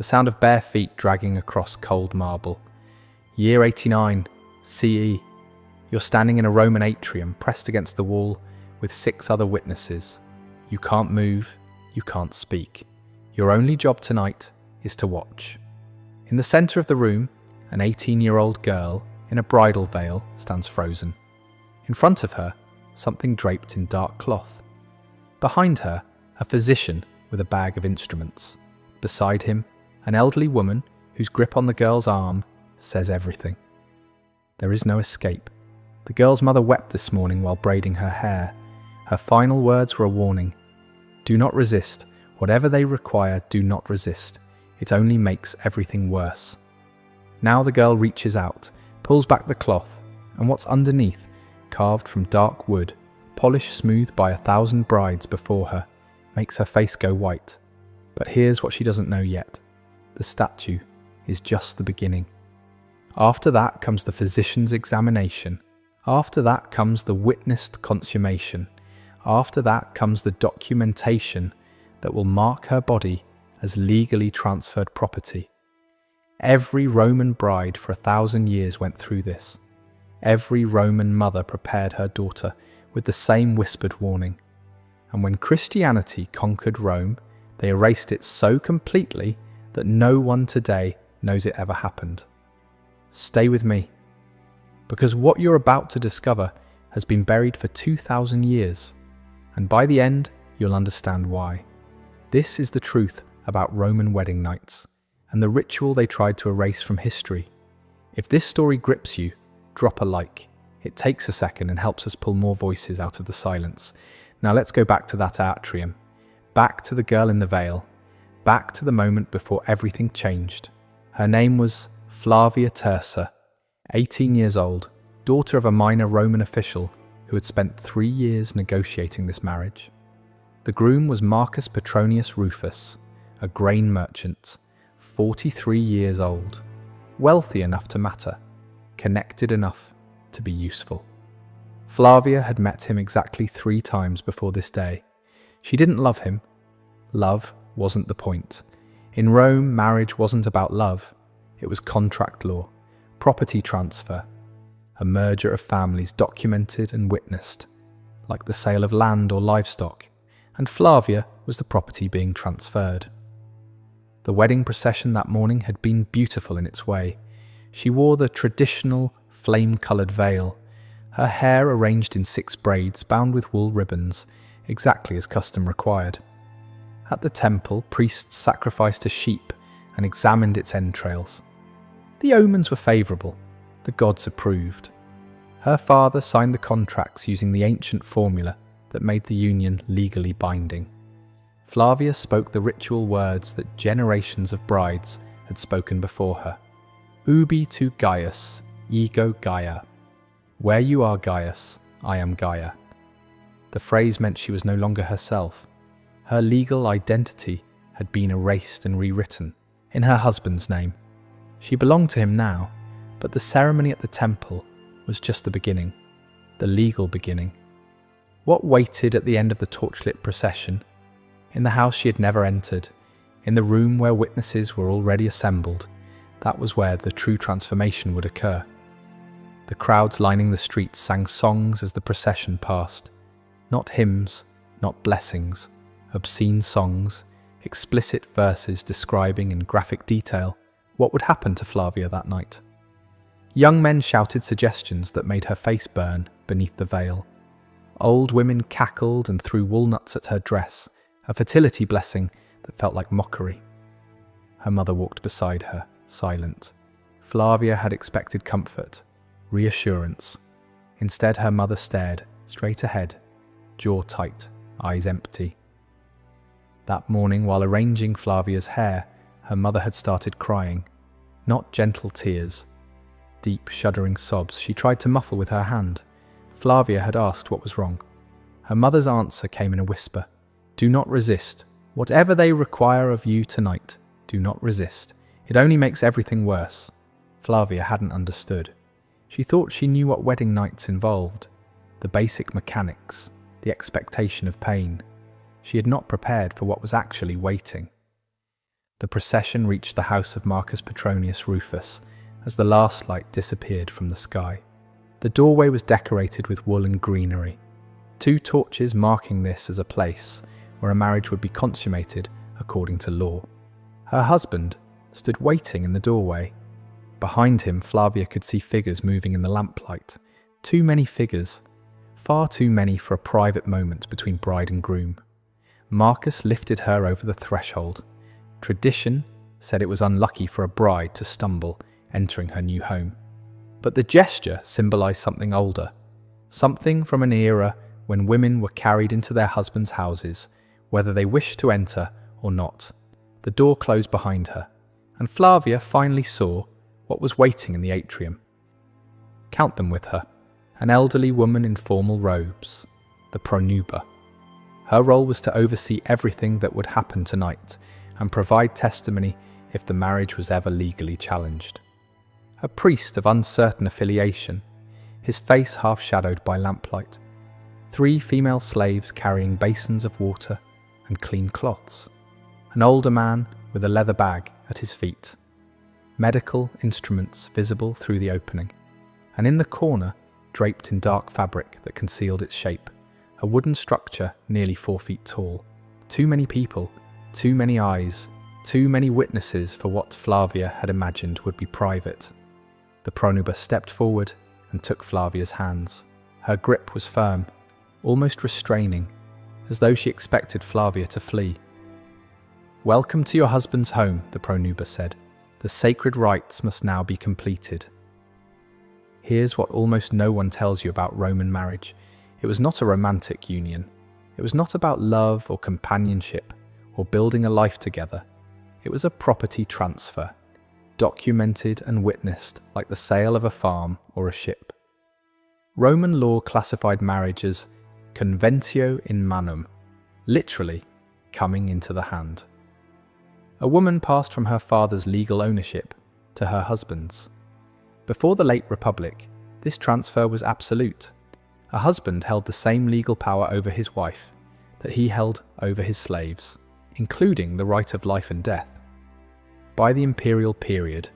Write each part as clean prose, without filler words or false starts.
the sound of bare feet dragging across cold marble. Year 89, CE. You're standing in a Roman atrium pressed against the wall with 6 other witnesses. You can't move, you can't speak. Your only job tonight is to watch. In the centre of the room, an 18-year-old girl in a bridal veil stands frozen. In front of her, something draped in dark cloth. Behind her, a physician with a bag of instruments. Beside him, an elderly woman whose grip on the girl's arm says everything. There is no escape. The girl's mother wept this morning while braiding her hair. Her final words were a warning. Do not resist. Whatever they require, do not resist. It only makes everything worse. Now the girl reaches out, pulls back the cloth, and what's underneath, carved from dark wood, polished smooth by 1,000 brides before her, makes her face go white. But here's what she doesn't know yet. The statue is just the beginning. After that comes the physician's examination. After that comes the witnessed consummation. After that comes the documentation that will mark her body as legally transferred property. Every Roman bride for 1,000 years went through this. Every Roman mother prepared her daughter with the same whispered warning. And when Christianity conquered Rome, they erased it so completely that no one today knows it ever happened. Stay with me, because what you're about to discover has been buried for 2,000 years, and by the end, you'll understand why. This is the truth about Roman wedding nights, and the ritual they tried to erase from history. If this story grips you, drop a like. It takes a second and helps us pull more voices out of the silence. Now let's go back to that atrium, back to the girl in the veil, back to the moment before everything changed. Her name was Flavia Tersa, 18 years old, daughter of a minor Roman official who had spent 3 years negotiating this marriage. The groom was Marcus Petronius Rufus, a grain merchant, 43 years old, wealthy enough to matter, connected enough to be useful. Flavia had met him exactly 3 times before this day. She didn't love him. Love wasn't the point. In Rome, marriage wasn't about love. It was contract law, property transfer, a merger of families documented and witnessed, like the sale of land or livestock, and Flavia was the property being transferred. The wedding procession that morning had been beautiful in its way. She wore the traditional flame-coloured veil, her hair arranged in 6 braids bound with wool ribbons, exactly as custom required. At the temple, priests sacrificed a sheep and examined its entrails. The omens were favourable. The gods approved. Her father signed the contracts using the ancient formula that made the union legally binding. Flavia spoke the ritual words that generations of brides had spoken before her. Ubi tu Gaius, ego Gaia. Where you are Gaius, I am Gaia. The phrase meant she was no longer herself. Her legal identity had been erased and rewritten in her husband's name. She belonged to him now, but the ceremony at the temple was just the beginning, the legal beginning. What waited at the end of the torchlit procession? In the house she had never entered, in the room where witnesses were already assembled, that was where the true transformation would occur. The crowds lining the streets sang songs as the procession passed. Not hymns, not blessings, obscene songs, explicit verses describing in graphic detail what would happen to Flavia that night. Young men shouted suggestions that made her face burn beneath the veil. Old women cackled and threw walnuts at her dress, a fertility blessing that felt like mockery. Her mother walked beside her, silent. Flavia had expected comfort, reassurance. Instead, her mother stared straight ahead, jaw tight, eyes empty. That morning, while arranging Flavia's hair, her mother had started crying. Not gentle tears, deep, shuddering sobs she tried to muffle with her hand. Flavia had asked what was wrong. Her mother's answer came in a whisper. Do not resist. Whatever they require of you tonight, do not resist. It only makes everything worse. Flavia hadn't understood. She thought she knew what wedding nights involved, the basic mechanics, the expectation of pain. She had not prepared for what was actually waiting. The procession reached the house of Marcus Petronius Rufus as the last light disappeared from the sky. The doorway was decorated with wool and greenery, 2 torches marking this as a place where a marriage would be consummated according to law. Her husband stood waiting in the doorway. Behind him, Flavia could see figures moving in the lamplight. Too many figures, far too many for a private moment between bride and groom. Marcus lifted her over the threshold. Tradition said it was unlucky for a bride to stumble entering her new home. But the gesture symbolized something older, something from an era when women were carried into their husbands' houses, whether they wished to enter or not. The door closed behind her, and Flavia finally saw what was waiting in the atrium. Count them with her. An elderly woman in formal robes, the pronuba. Her role was to oversee everything that would happen tonight and provide testimony if the marriage was ever legally challenged. A priest of uncertain affiliation, his face half shadowed by lamplight. 3 female slaves carrying basins of water and clean cloths. An older man with a leather bag at his feet. Medical instruments visible through the opening. And in the corner, draped in dark fabric that concealed its shape, a wooden structure nearly 4 feet tall. Too many people, too many eyes, too many witnesses for what Flavia had imagined would be private. The pronuba stepped forward and took Flavia's hands. Her grip was firm, almost restraining, as though she expected Flavia to flee. "Welcome to your husband's home," the pronuba said. "The sacred rites must now be completed." Here's what almost no one tells you about Roman marriage. It was not a romantic union. It was not about love or companionship or building a life together. It was a property transfer, documented and witnessed like the sale of a farm or a ship. Roman law classified marriage as conventio in manum, literally coming into the hand. A woman passed from her father's legal ownership to her husband's. Before the late Republic, this transfer was absolute. A husband held the same legal power over his wife that he held over his slaves, including the right of life and death. By the imperial period,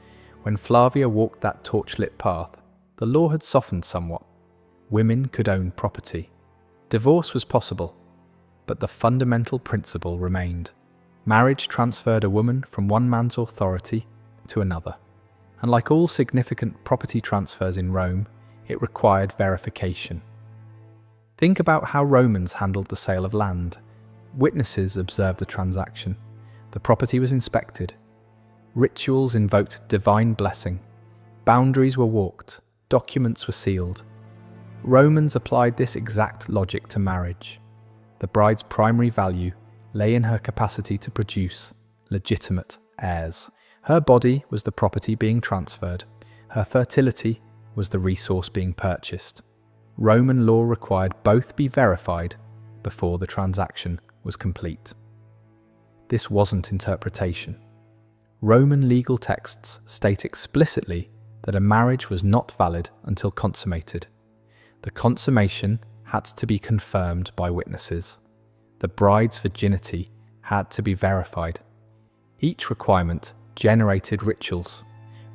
when Flavia walked that torchlit path, the law had softened somewhat. Women could own property. Divorce was possible, but the fundamental principle remained. Marriage transferred a woman from one man's authority to another. And like all significant property transfers in Rome, it required verification. Think about how Romans handled the sale of land. Witnesses observed the transaction. The property was inspected. Rituals invoked divine blessing. Boundaries were walked. Documents were sealed. Romans applied this exact logic to marriage. The bride's primary value lay in her capacity to produce legitimate heirs. Her body was the property being transferred. Her fertility was the resource being purchased. Roman law required both be verified before the transaction was complete. This wasn't interpretation. Roman legal texts state explicitly that a marriage was not valid until consummated. The consummation had to be confirmed by witnesses. The bride's virginity had to be verified. Each requirement generated rituals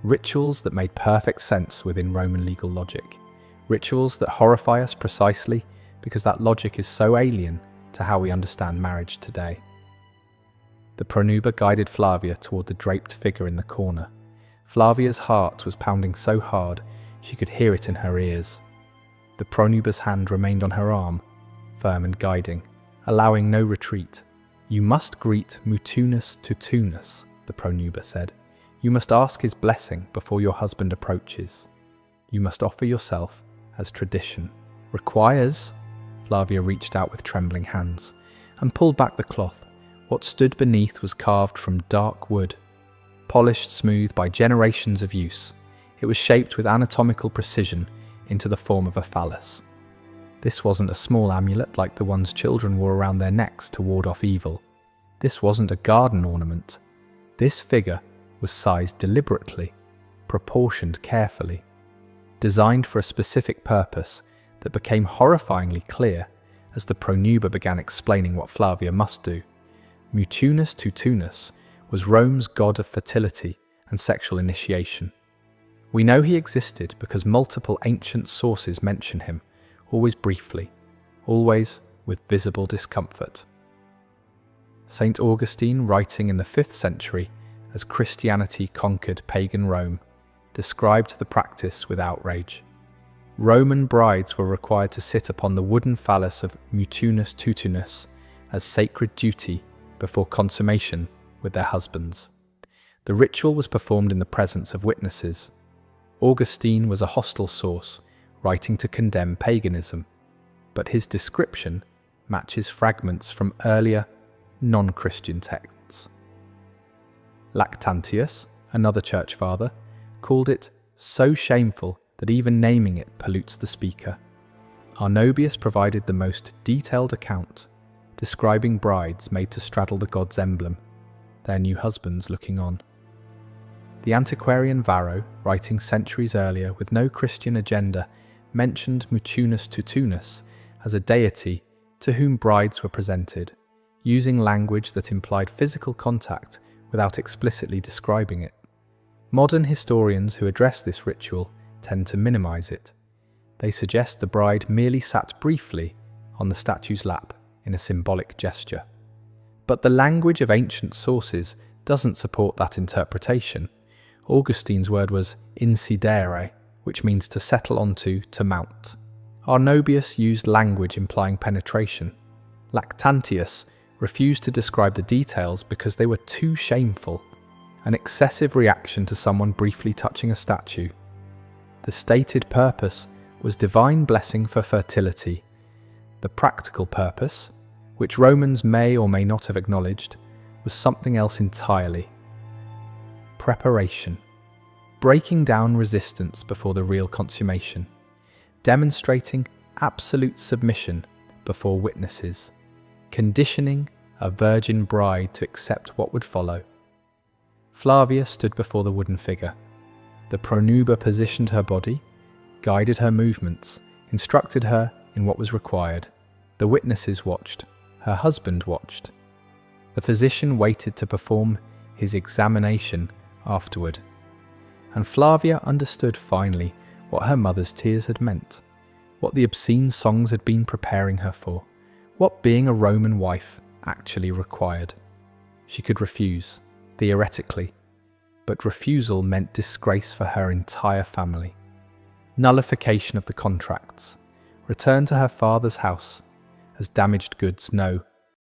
that made perfect sense within Roman legal logic, rituals that horrify us precisely because that logic is so alien to how we understand marriage today. The pronuba guided Flavia toward the draped figure in the corner. Flavia's heart was pounding so hard she could hear it in her ears. The pronuba's hand remained on her arm, firm and guiding, allowing no retreat. "You must greet mutunus tutunus," the pronuba said. "You must ask his blessing before your husband approaches. You must offer yourself as tradition requires." Flavia reached out with trembling hands and pulled back the cloth. What stood beneath was carved from dark wood, polished smooth by generations of use. It was shaped with anatomical precision into the form of a phallus. This wasn't a small amulet like the ones children wore around their necks to ward off evil. This wasn't a garden ornament. This figure was sized deliberately, proportioned carefully, designed for a specific purpose that became horrifyingly clear as the pronuba began explaining what Flavia must do. Mutunus tutunus was Rome's god of fertility and sexual initiation. We know he existed because multiple ancient sources mention him, always briefly, always with visible discomfort. St. Augustine, writing in the 5th century as Christianity conquered pagan Rome, described the practice with outrage. Roman brides were required to sit upon the wooden phallus of mutunus tutunus as sacred duty before consummation with their husbands. The ritual was performed in the presence of witnesses. Augustine was a hostile source, writing to condemn paganism, but his description matches fragments from earlier, non-Christian texts. Lactantius, another church father, called it so shameful that even naming it pollutes the speaker. Arnobius provided the most detailed account, describing brides made to straddle the god's emblem, their new husbands looking on. The antiquarian Varro, writing centuries earlier with no Christian agenda, mentioned Mutunus Tutunus as a deity to whom brides were presented, using language that implied physical contact without explicitly describing it. Modern historians who address this ritual tend to minimize it. They suggest the bride merely sat briefly on the statue's lap in a symbolic gesture. But the language of ancient sources doesn't support that interpretation. Augustine's word was incidere, which means to settle onto, to mount. Arnobius used language implying penetration. Lactantius refused to describe the details because they were too shameful, an excessive reaction to someone briefly touching a statue. The stated purpose was divine blessing for fertility. The practical purpose, which Romans may or may not have acknowledged, was something else entirely. Preparation. Breaking down resistance before the real consummation. Demonstrating absolute submission before witnesses. Conditioning a virgin bride to accept what would follow. Flavia stood before the wooden figure. The pronuba positioned her body, guided her movements, instructed her in what was required. The witnesses watched. Her husband watched. The physician waited to perform his examination afterward. And Flavia understood finally what her mother's tears had meant, what the obscene songs had been preparing her for, what being a Roman wife actually required. She could refuse, theoretically, but refusal meant disgrace for her entire family. Nullification of the contracts, return to her father's house as damaged goods, no,